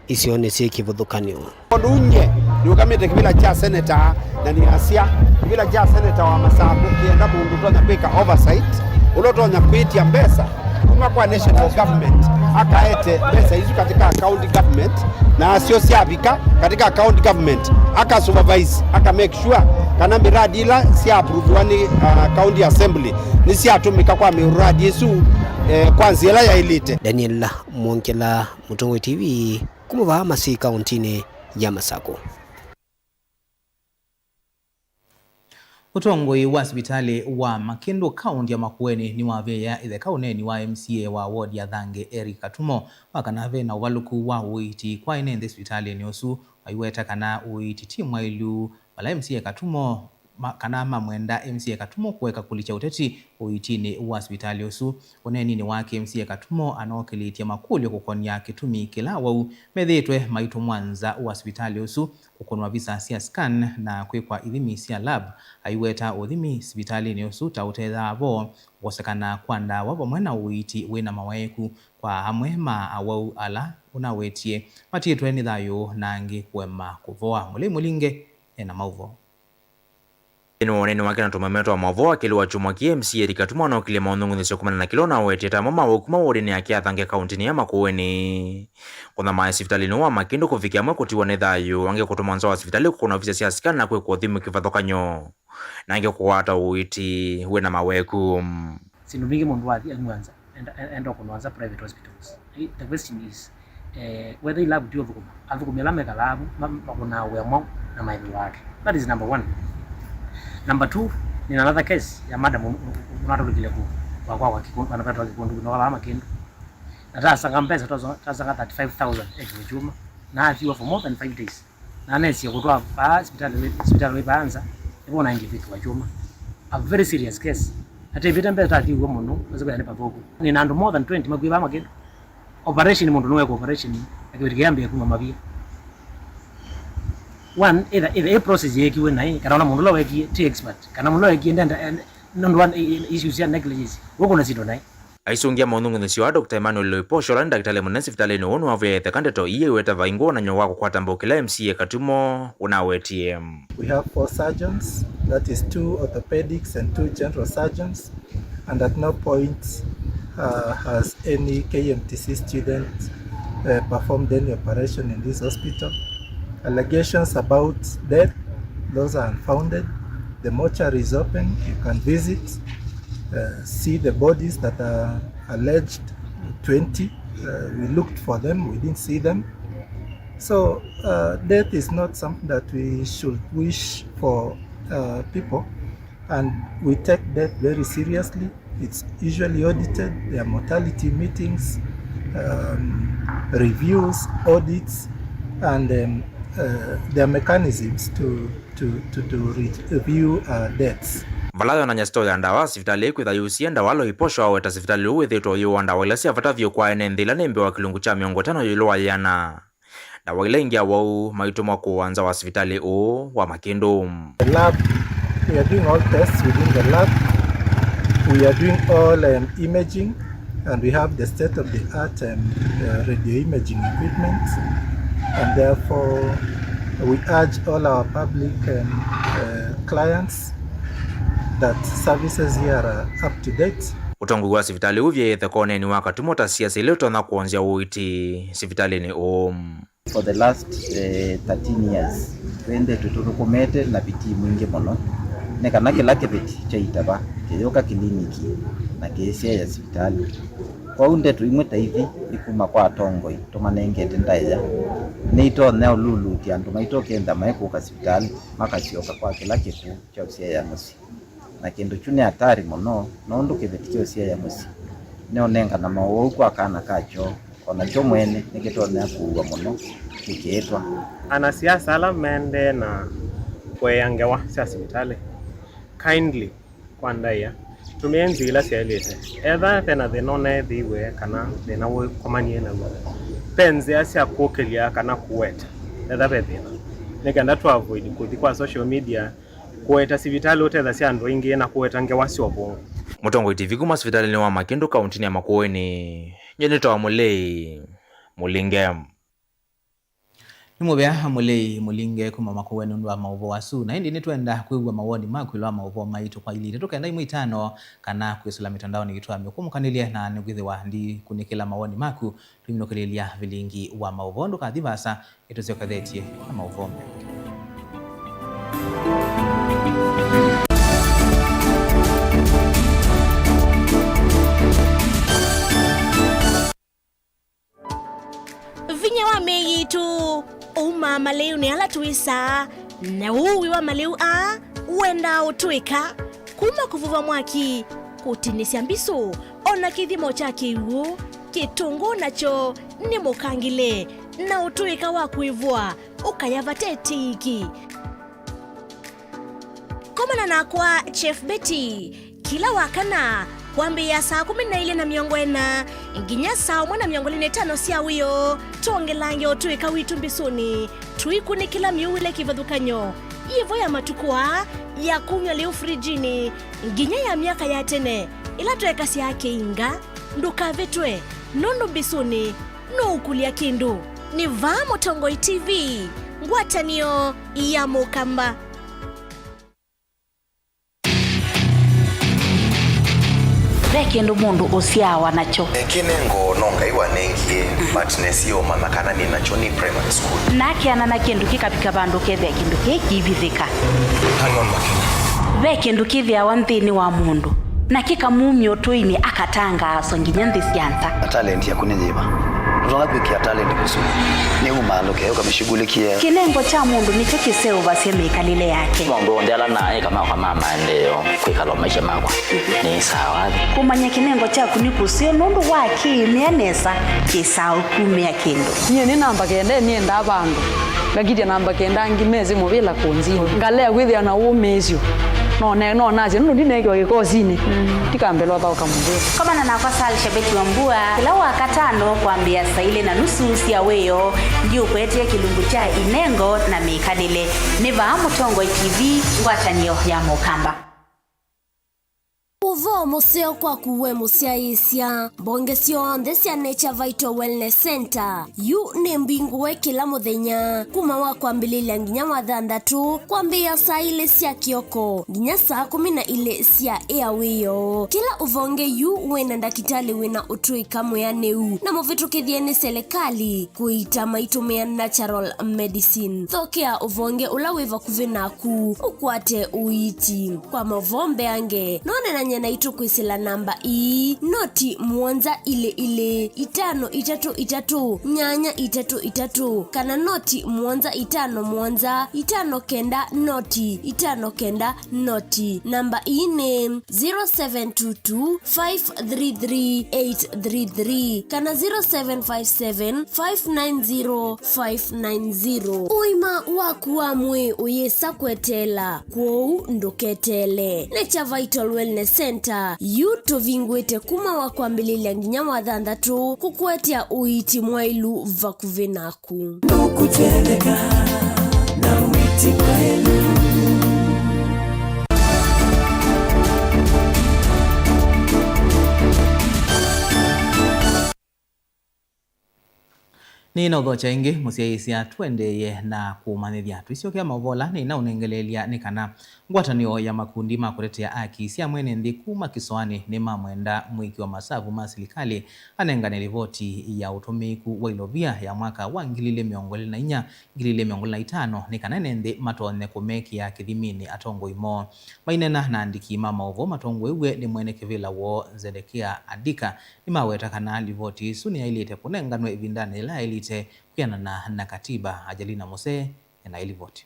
isione sikivuthukanio. Ondu unye ni ukamite kibila cha seneta na ni asia kibila cha seneta wa Masaku kienda mundu tonya kwika oversight ulotonya kwitia mbesa kuma kwa national government akaete pesa hizo katika county government na asio siabika katika county government aka supervise aka make sure kana miradi ila si approve ni county assembly ni si atumika kwa miradi yesu kwanza ila ya elite. Daniel Mwonkela, Mutongwe TV, kumuva Masi kauntini ya Masaku. Utongoi wa hospitali wa Makindu kaunti ya Makueni ni waveya ithe kauneni wa MCA wa ward ya Thange Eric Katumo wakanave na uvaluku wa uiti kwa ine hospitali ni osu waiweta kana uiti timwa ilu wala MCA Katumo kana mamwenda MCA Katumo kuweka kulicha uteti uitini wa hospitali osu oneni ni wake MCA Katumo anokilitia makuli kukonia kitumi kila wau medhetwe maitu mwanza wa hospitali osu kukonwa visa sia scan na kwekwa ithimi sia lab aiweta uthimi hospitali ni osu tautetha vo wosekana kwanda wabo mwena uiti wina mawaeku kwa hamwe ma awau ala unawetie matitwe ni thayo nangi kwema kuvoa mulinge ena mauvo. Nene wake na tumameto wa mavoa kiliwa chumwa KMC Eric Katumo na ukile maunungu nisio kumana na kilo na weteta mama wakuma wodini ya kia Thange kauntini ya Makueni. Kuna maa hospitali nuwa Makindu kufikia mwe kutiwa nedhayu wange kutumanza wa hospitali kukuna ofisi ya sikani na kwe kuodhimu kifadhoka nyo na ange kuwata uiti huwe na maweku. Sinubingi mundu wathi anuanza endo kunuanza private hospitals. The question is whether you love to avukumela meka labu makuna uwemo na mailu wake. That is number one. Number two, in another case, ya madam unatolikile ku wakwa kikundu anapata kikundu na wala Makindu. Na sasa ngampesa sasa 35,000 ejuma na afiwa for more than 5 days. Na nesi kutoa hospital ipaanza ipo na ingi vitu wachuma. A very serious case. Hata vita mbele tatiwa muno wazo ya nepa poku. Ni nando more than 20 magwiba Makindu. Operation mundu nowe operation akibirigambe yakuma mabia. One either a process yeki we nai kana mundu lo weki ti expert kana mundu lo weki ndanda no one issues ya negligence woko na sido nai aisungia maunungu nisio Dr. Emmanuel Loiposho la daktari munesi hospitali no onu ave tekandeto iye weta vaingo na nyo wako kwata mbokela MCA Katumo unawetie. We have 4 surgeons, that is 2 orthopedics and 2 general surgeons, and at no point has any KMTC student performed any operation in this hospital. Allegations about death, those are unfounded. The mortuary is open, you can visit, see the bodies that are alleged 20. We looked for them, we didn't see them. So death is not something that we should wish for people, and we take death very seriously. It's usually audited, there are mortality meetings, reviews, audits, and there are mechanisms to review deaths. Valayo na nyasto ya ndawa hospitali kwitha yusia ndawalo iposho aweta hospitali uwithitwo yu ndawa ila siavatavyo kwa ene nthila nembe wa kilungu cha 50 yulwa yana ndawa ila ingia wau maitumwa kuanza wa hospitali wa Makindu. The lab, we are doing all tests within the lab. We are doing all imaging, and we have the state-of-the-art radio imaging equipment, and therefore we urge all our public clients that services here are up to date. Utongu wa hospitali uvye thekone ni wakati mota siasa ileto na kuanzia uiti hospitali ni For the last 13 years wende tuturukumete na biti mwingi mono nekana kila kibiti cha itaba kiyoka kliniki na kesia ya hospitali kwa unde tuimweta hivi ikuma kwa tongoi tumanengete ndaya nito neo lulu kiandu maito kenda maiko ka hospitali makasioka kwa kila kitu cha usia ya musi na kindu chune hatari mono nondu kibiti cha usia ya musi neonenga na mawo kwa kana kacho ona cho mwene nikitona kuwa muno kikietwa anasiasa ala mende na kweyangewa sia sibitali kindly kwandaya tumienzila sialete etha tena thenone thiwe kana thina we komanie na penzi asia kukelia kana kuweta etha bethina nikenda to avoid kuthi kwa social media kuweta sibitali uthetha sia andu ingi na kuweta ngewa sio bongo. Mutongoi TV kuma sibitali ni wa Makindu kaunti ya Makueni nyenito wa Mulei Mulinge nimubya Mulei Mulinge kuma Makueni ndwa mauvo wasu na indi nitwenda kuigwa mawoni maku ilwa mauvo maitu kwa ili tukenda imu itano kana kwisula mitandao nikitwa mekumukanile na nigwithiwa ndi kunikila mawoni maku tuminokelelia vilingi wa mauvo nduka thivasa ituzio kathetie na mauvo mengi. Vinya wa meyitu umama leo ni ala tuisa na uwi wa maleu a uenda utuika kuma kuvuva mwaki kutinisya mbiso ona kithimo cha kiwu kitungu nacho ni mukangile na utuika wa kuivua ukayavate tiki komana na kwa Chef Betty kila wakana kwambia saa 12:40 nginya saa 1:45 sia wiyo tongelange otuika witu mbisuni tuikuni kila miule kivadhukanyo ivo ya matukua ya kunywa leo frijini nginya ya miaka ya tene ila tueka si yake inga nduka vetwe nondo mbisuni no ukulia kindu ni Vamo Tongoi TV ngwatanio ya Mukamba. Kendo mundu usiawa nacho kinengo nonga iwa nengie but nesio mama kana ni nacho ni primary school nake anana kindu kikapika bandu kethe kindu kikivithika hanon makina ve kindu kithia wanthini wa mundu na kikamumyo tuini akatanga songinya nthi sianta talent ya kunyiva utonga kwikia talent kusudi ni umaloke ukamshughulikia kinengo cha mundu nicho kiseu baseme kalile yake mundu ndala naye kama kwa mama ndio kwikalo maisha makwa ni sawa kumanya kinengo cha kunikusio nundu waki mianesa kisau kumia kindu nye ni namba kende ni enda bandu ngakija namba kenda ngimezi mubila kunziho ngalea kwithia na umezio no naje ndo ndinege gikozini tikambelwa ba ukamubira kama na kwa Salisha Betty Wambua kila wakatano kwambia saile na nusu sia weyo ndio kwetie kilungu cha inengo na mikanile ni Vamo Tongoi TV ngwatanio ya Mukamba. Uvo museo kwa kuwe musia isya bonge sionthe cia Nature Vital Wellness Center yu ni mbinguwe kila muthenya kuma wa kwambililia nginya wa 6 kwambia saa ile cia kioko nginya saa 12 cia airwayo kila uvonge yu wena ndakitali wina utuika mweaneu na muvitukithie ni serikali kuita maitumia natural medicine thokea uvonge ula wiva kuvinaku ukwate uiti kwa mavombe ange none na nyena itu kwisila namba noti mwanza ile 533 nyanya 33 kana noti mwanza 5 mwanza 5 kenda noti 5 kenda noti namba ne 0722 533 833 kana 0757 590 590 uima waku wa mwe uyesa kwetela kwou nduketele Nature Vital Wellness Center yuto vingwete kuma wa kwambililia nginya wa 6 kukwetia uiti mwailu vakuvenaku kuteleka na uiti mwailu. Ni na udhocha ingi musiaisia tuendeye na kumanithia tuisiokia mavola ni na unengelelia ni kana ngwatanio ya makundi makuretea aki sia mwene nthi kuma kisoani ni mamwenda mwiki wa masavu masilikali anengane rivoti ya utumiku wa ilovia ya mwaka wa 2024 2025 ni kana nthi matone kumeki ya kithimini atongo imo mainena na andiki mama ovo matongo iwe ni mwene kivila wo Zedekia Adika ni maweta kana rivoti isu ni yailite kunenganwe ivindane ila yailite kuyanana na katiba. Ajalina Mose na ilivoti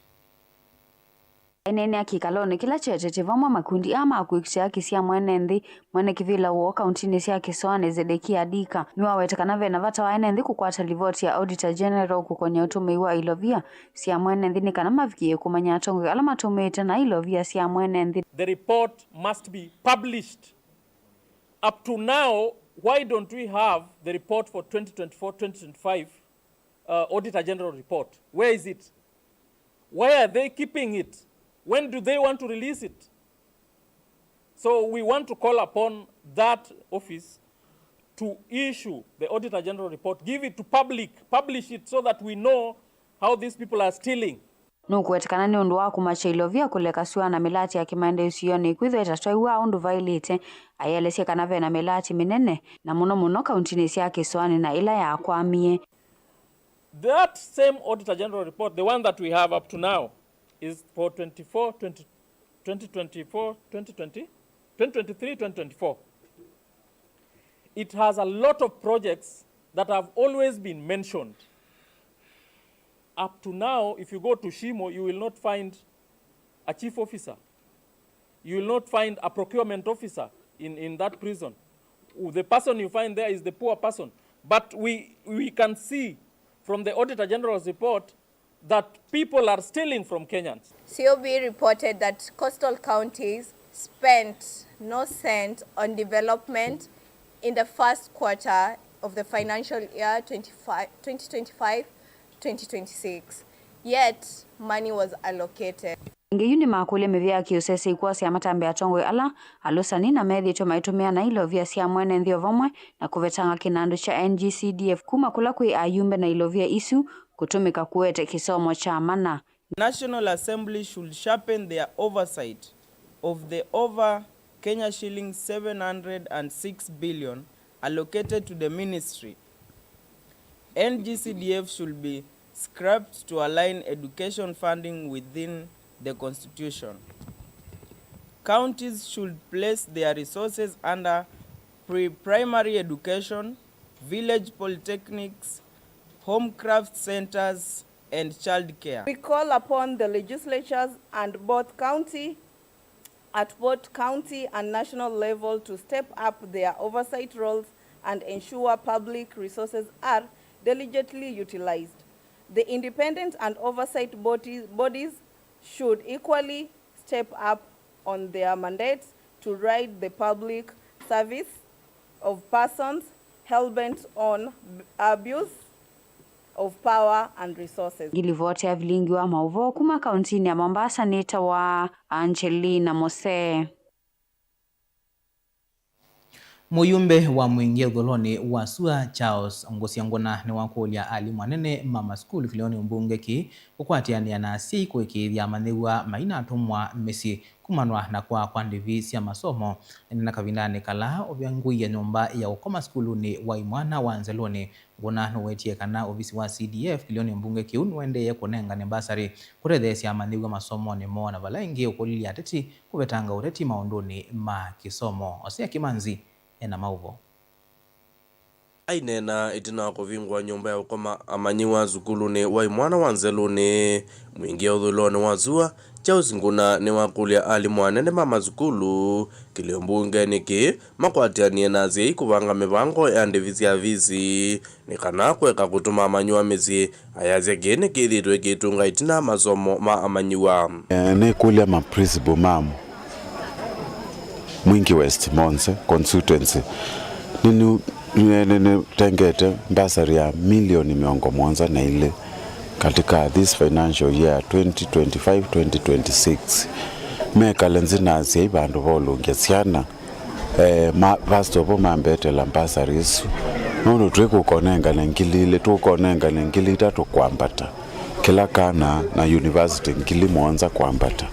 enene akikalone kila chetete vamwe makundi ama akuikisha kisia mwene nthi mwene kivila wo kauntini sia Kisoane Zedekia Dika niwa wetekana vena vata wa nthi kukwata ripoti ya Auditor General kukonya utumiwa ilovia sia mwene nthi ni kana mavikie kumanya atongo ala matumite na ilovia sia mwene nthi. The report must be published. Up to now, why don't we have the report for 2024-2025 Auditor General report? Where is it? Why are they keeping it? When do they want to release it? So we want to call upon that office to issue the Auditor General report, give it to publish it so that we know how these people are stealing. Nukuwetekana ni undu wa kumacha ilovia kulekasiwa na milati ya kimaende usiyoni kwitho itatwaiwa undu vailite ayelesia kana vena milati minene na muno kauntini sia Kisoane na ila ya akwamie. That same Auditor General report, the one that we have up to now, is for 2023-2024. It has a lot of projects that have always been mentioned. Up to now, if you go to Shimo, you will not find a chief officer. You will not find a procurement officer in that prison. The person you find there is the poor person. But we can see from the Auditor General's report that people are stealing from Kenyans. COB reported that coastal counties spent no cent on development in the first quarter of the financial year 2025-2026. Yet, money was allocated. Ngeyuni makule mevia kiusese ikuwa siya matambe ya tongwe ala alusani na methi tumaitumia na ilovia siya mwene nthio vamwe na kuvetanga kinandu cha NGCDF kuma kula kui ayumbe na ilovia isu kutumika kuwete kisomo cha mana. National Assembly should sharpen their oversight of the over Kenya shillings 706 billion allocated to the ministry. NGCDF should be scrapped to align education funding within the Constitution. Counties should place their resources under pre-primary education, village polytechnics, home craft centers, and childcare. We call upon the legislatures at both county and national level to step up their oversight roles and ensure public resources are diligently utilized. The independent and oversight bodies should equally step up on their mandates to right the public service of persons hell-bent on abuse of power and resources. Gilivoti ya vilingi wa mauvo kuma kauntini ya Mombasa nita wa Angelina Mose. Muyumbe wa mwingia udholoni wa Sua Charles Ngosiangona ni wakulia alimu anene mama school kilioni umbunge ki kukwatiania na siku ikithia manigwa maina atumwa mesi kumanwa na kwa ndivi cia masomo na kavindani kala obyanguia nyumba ya ukoma schooluni wa imwana wa Nzeloni ngona no wetie kana ofisi wa CDF kilioni umbunge ki unwende ya kunenga ne basari kurethesia manigwa masomo ni mo na balaingi ukulilia teti kuvetanga ureti maunduni ma kisomo Osea Kimanzi ena mauvo ainena itina kuvingwa nyumba ya ukoma amanyiwa zukuluni wa imwana wa Nzeloni mwingia udhuloni wa Sua Charles Nguna ni wakulia alimu anene mama zukulu kiliombunge niki makwatianie nazi ikuvanga mivango ya ndivisi ya vizi nikana kweka kutuma amanyiwa mizi ayaze gene kithitwe kitunga itina masomo ma amanyiwa ni kulia ma principal mamu Mwingi West Monse constituency nini tengete basari ya milioni miongo mwanza na ile katika this financial year 2025-2026 mekalenzi nazi ibandu volungia siana vasto po mambete la basari isu nono tuiku konenga na ngilile tukonenga na ngilita tukwambata kila kana na university ngili mwanza kwambata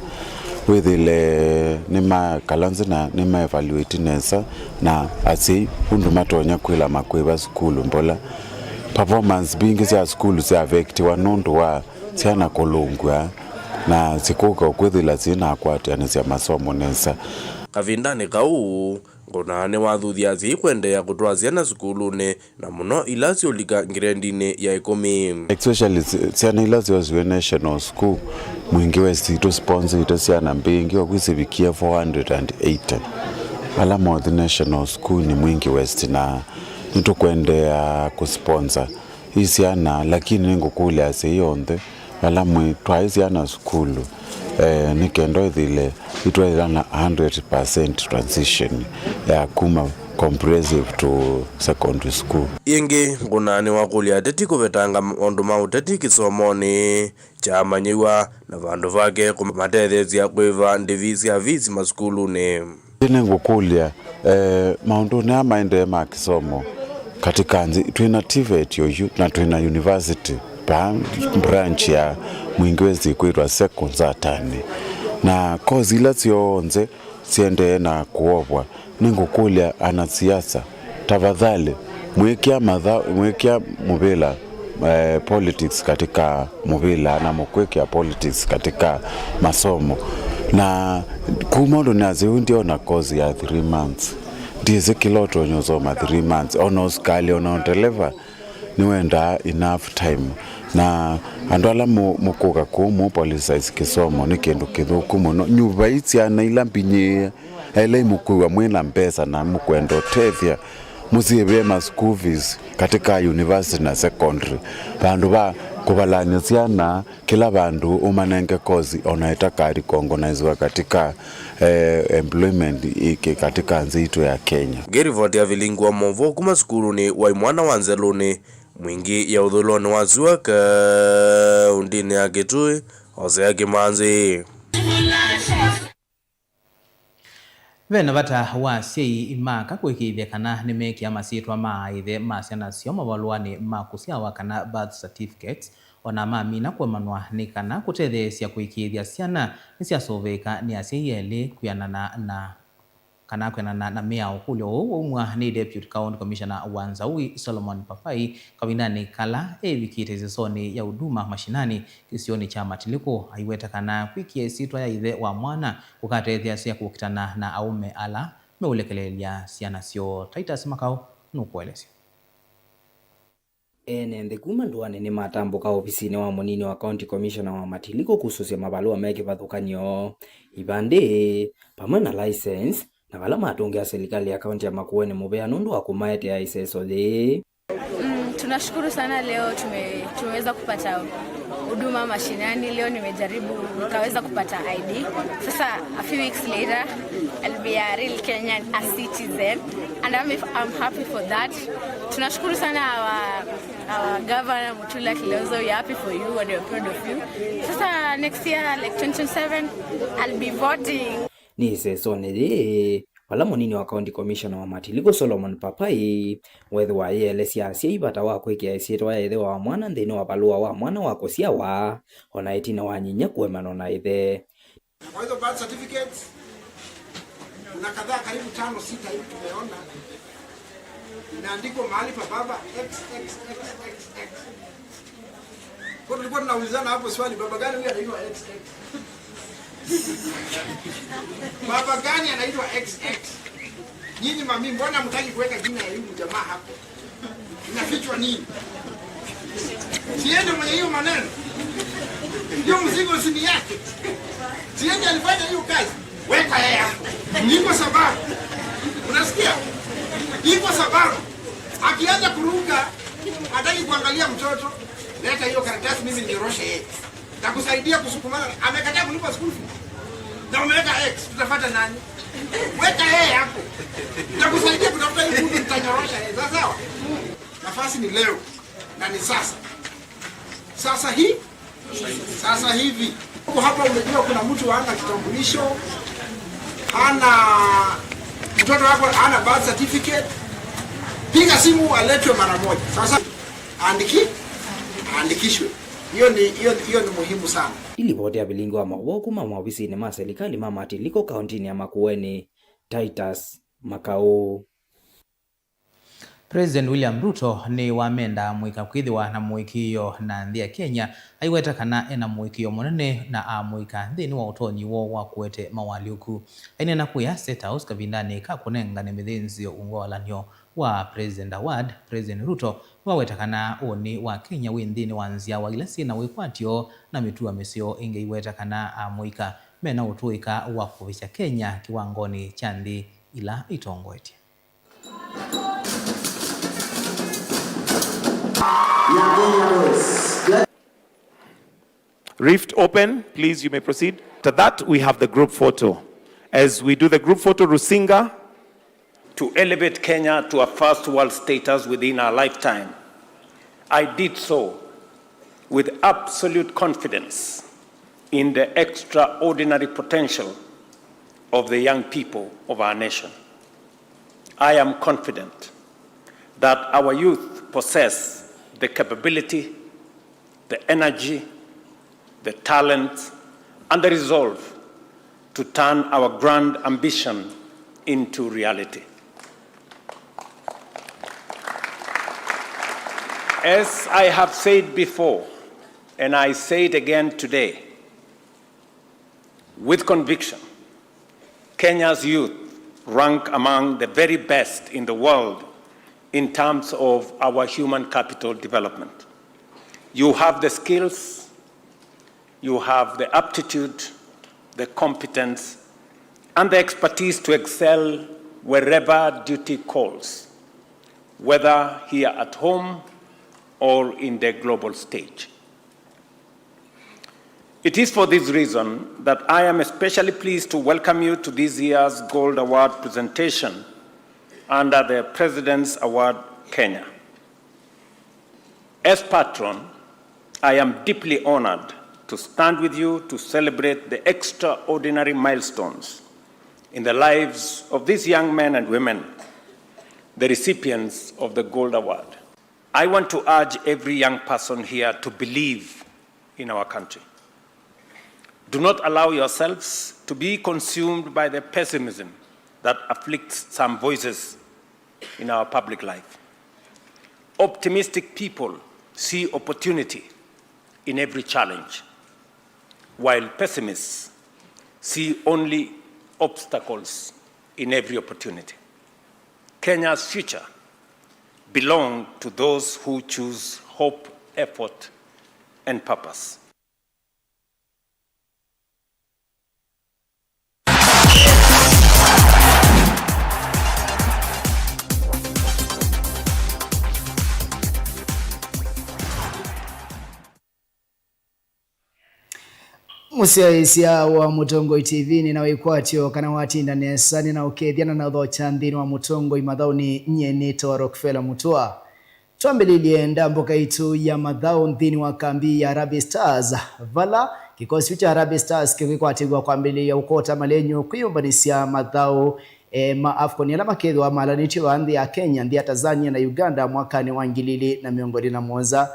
withile nima kalanzi na nima evaluate nesa na asi undu matonya kwila makweva skulu mbola performance bingi za skulu za affect wanundu wa siana kolongwa na sikuka kwithila zina akwatiana cia masomo nesa kavindani kau ngona wathuthia zikwendea kutwazia na skuluni na muno ilaziolika ngirendini ya 10 especially siana ilaziozwe national school Mwingi West ito sponsor ito siana mbingi wakwisibikia 480 ala mo the national school ni Mwingi West na nito kuendea kusponsor isiana lakini ningo kule ase yonde ala mwe twice yana school nikendo dhile itwa ilana 100% transition ya kuma comprehensive to secondary school. Ingi ngunani wakulia teti kuvetanga ondu mauteti kisomoni chamanyiwa na vandu vake kumatethezia kwiva ndivisi avisi maskuluni. Ine ngukulia maundu ni amaende ma kisomo katika nzi tuina TVET yoyu na tuina university branch ya Mwingi West kwitwa secondary na kozi ila sionze siende na kuobwa ningukulia anasiasa tafadhali mwekia mubila politics katika mubila na mwekia politics katika masomo na kumondo nazi ndio na kozi ya 3 months ndize kiloto nyozoma 3 months ono skali ono deliver niwenda enough time na andwala mukuka kumu politics kisomo nikindu kithuku muno nyuva itsiana ila mbinye ele mukuwa mwina mpesa na mukwendo tethia musibe ma school fees katika university na secondary bandu ba kubalanya siana kila bandu umanenge kozi onaita kari kongonizwa katika employment iki katika nzito ya Kenya. Gerivoti ya vilingwa movo kuma skuluni wa mwana wanzeluni mwingi ya udhuloni wazua ka undini ya Kitui ose ya Kimanzi. Vena vata wa sei imaka kwikithia kana nimekia masitwa maithe masiana sio mavalwani makusia wakana birth certificates ona mamina kwemanwa ni kana kutethesia kwikithia siana nisiasoveka ni asiyele kuyanana na kana kwenana na miao kulio umwa ni Deputy County Commissioner Wanzaui Solomon Papai kawindani kala evikite zisoni ya huduma mashinani kisioni cha Matiliko aiweta kana kwikie sitwa ya ithe wa mwana kukatethia sia kukitana na aume ala meulekelelia siana sio Titus Makao nukuelesi. Nende kuma nduane ni matambuka ofisini wa munini wa County Commissioner wa Matiliko kususia mabalua meke vathukanio ibande pamwe na license na vala matungi ya serikali ya kaunti ya Makueni mubea nundu wa kumaete ya isesole. Tunashukuru sana leo tumeweza kupata huduma mashinani. Leo nimejaribu nikaweza kupata ID. Sasa a few weeks later I'll be a real Kenyan, a citizen, and I'm happy for that. Tunashukuru sana our governor Mutula Kilonzo. We are happy for you and we are proud of you. Sasa next year like 2027 I'll be voting. Ni isesole wala munini wa County Commissioner wa Matiliko Solomon Papai wethe wa yelesia asia ibata wa kwekia isieto wa ithe wa mwana nthini wa balua wa mwana wa kosia wa ona itina wa nyinya kuemano na ithe. Kwa hizo birth certificates kuna kadhaa karibu 5-6 hivi tumeona inaandikwa mahali pa baba XXXXX. Kwa tulikuwa tunaulizana hapo swali, baba gani huyu anaitwa XX? Baba gani anaitwa XX? Nyinyi mami, mbona mtaki kuweka jina ya yule jamaa hapo? Inafichwa nini? Siende mwenye hiyo maneno. Ndio mzigo sini yake. Siende alifanya hiyo kazi. Weka yeye hapo. Iko sababu. Unasikia? Iko sababu. Akianza kuruka, hataki kuangalia mtoto, leta hiyo karatasi mimi niroshe yeye. Takusaidia kusukumana. Amekataa kulipa school fee. Na umeweka X, tutafuata nani? Weka yeye hapo. Takusaidia kutafuta hiyo mtu mtanyorosha yeye. Sawa? Nafasi ni leo na ni sasa. Sasa hii? Sasa hivi. Hapa umejua kuna mtu hana kitambulisho, hana mtoto wako hana birth certificate. Piga simu aletwe mara moja. Sasa andikishwe. Hiyo ni muhimu sana. Ilipoti ya bilingo wa mawoku mama ofisini ma serikali mama Matiliko kauntini ya Makueni. Titus Makao. President William Ruto ni wamenda mwika kwithiwa na mwikio na nthi ya Kenya aiweta kana ena mwikio munene na amwika nthini wa utonyi wo wa kuete mawaliuku aine na kuya State House kavindani ka kunenga ne mithinzio ungolanio wa President Award President Ruto wawetakana oni wa Kenya windini wanzia wa ilasi na wikwatio na mitua misio inge iwetakana muika mena utuika wa kuvisha Kenya kiwangoni chandi ila itongoeti. Rift open, please, you may proceed. To that, we have the group photo. As we do the group photo, Rusinga. To elevate Kenya to a first world status within our lifetime, I did so with absolute confidence in the extraordinary potential of the young people of our nation. I am confident that our youth possess the capability, the energy, the talent, and the resolve to turn our grand ambition into reality. As I have said before, and I say it again today, with conviction, Kenya's youth rank among the very best in the world in terms of our human capital development. You have the skills, you have the aptitude, the competence, and the expertise to excel wherever duty calls, whether here at home or in the global stage. It is for this reason that I am especially pleased to welcome you to this year's Gold Award presentation under the President's Award Kenya. As patron, I am deeply honored to stand with you to celebrate the extraordinary milestones in the lives of these young men and women, the recipients of the Gold Award. I want to urge every young person here to believe in our country. Do not allow yourselves to be consumed by the pessimism that afflicts some voices in our public life. Optimistic people see opportunity in every challenge, while pessimists see only obstacles in every opportunity. Kenya's future belongs to those who choose hope, effort, and purpose. Musiaisia wa Mutongo TV ni nawe kwatio kana watinda nesa ni na ukethiana na thocha nthini wa Mutongo imathauni nyeni to Rockefeller Mutua. Twambelilie ndamboka itu ya mathau nthini wa kambi ya Harambee Stars. Vala kikosi cha Harambee Stars kikwatigwa kwambelilia ukota malenyo kwiyumbanisia mathau ma AFCON ya makethwa malaniti wa nthi ya Kenya, nthi ya Tanzania na Uganda mwakani wa 2021.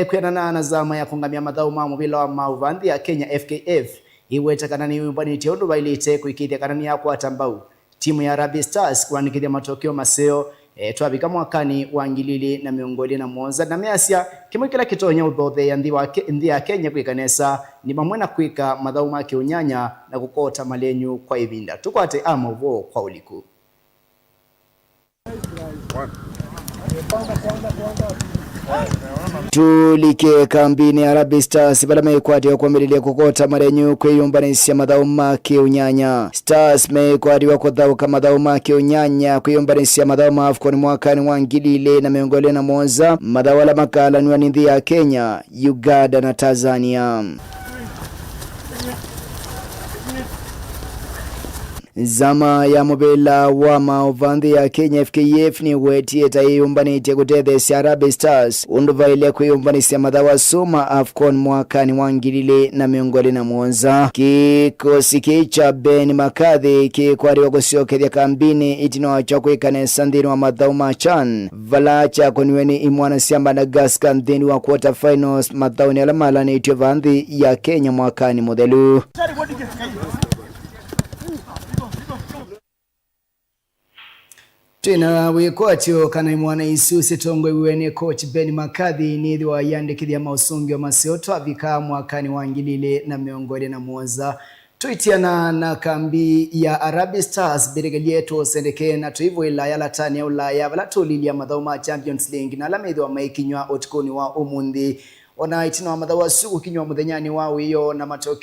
Kuyanana na zama ya kungamia mathau ma mubila wa mauvanthi ya Kenya FKF iwetakana ni umbaniti undu bailite kuikithia kanani ya kwatambau timu ya Harambee Stars kuandikithia matokeo maseo twabika mwakani wa 2021 na measia kimwe kila kitonya uthothe ya nthi ya Kenya kwikanesa ni mamwe na kwika mathau ma kiunyanya na kukota malenyu kwa ivinda. Tukwate amovo kwa uliku. Tulike kambini ya Harambee Stars bala mekwati wakwambililia kukota marenyu kwiyumbanisia mathau ma kiunyanya. Stars mekwati wakothauka mathau ma kiunyanya kwiyumbanisia mathau ma AFCON mwakani wa 2021 mathau ala makalaniwa ni nthi ya Kenya, Uganda na Tanzania. Zama ya mubila wa mauvanthi ya Kenya FKF ni wetie taiyumbanite kutethesia Harambee Stars undu vaile kuyumbanisia mathau suma AFCON mwakani wa 2021. Kikosi kicha Ben Makathi kikwariwa kusiokethia kambini itino cha kwikanesa nthini wa mathau ma CHAN vala cha koniweni imwana sia Madagascar nthini wa quarter finals mathau ni alamala ni itio vanthi ya Kenya mwakani muthelu. Tena wikwatio kana imwana isu sitongo iwene coach Ben Makathi nithi wa yandikithia mausungi wa masioto avika mwakani wa 2021 Tuitiana na kambi ya Arabi Stars birigelieto sendeke na tuivo ila ya latani ya ulaya valatolilia madhauma Champions League na lamedwa maikinywa otikoni wa umundi ona itina wa madhawa suku kinywa muthenyani wao iyo na matokeo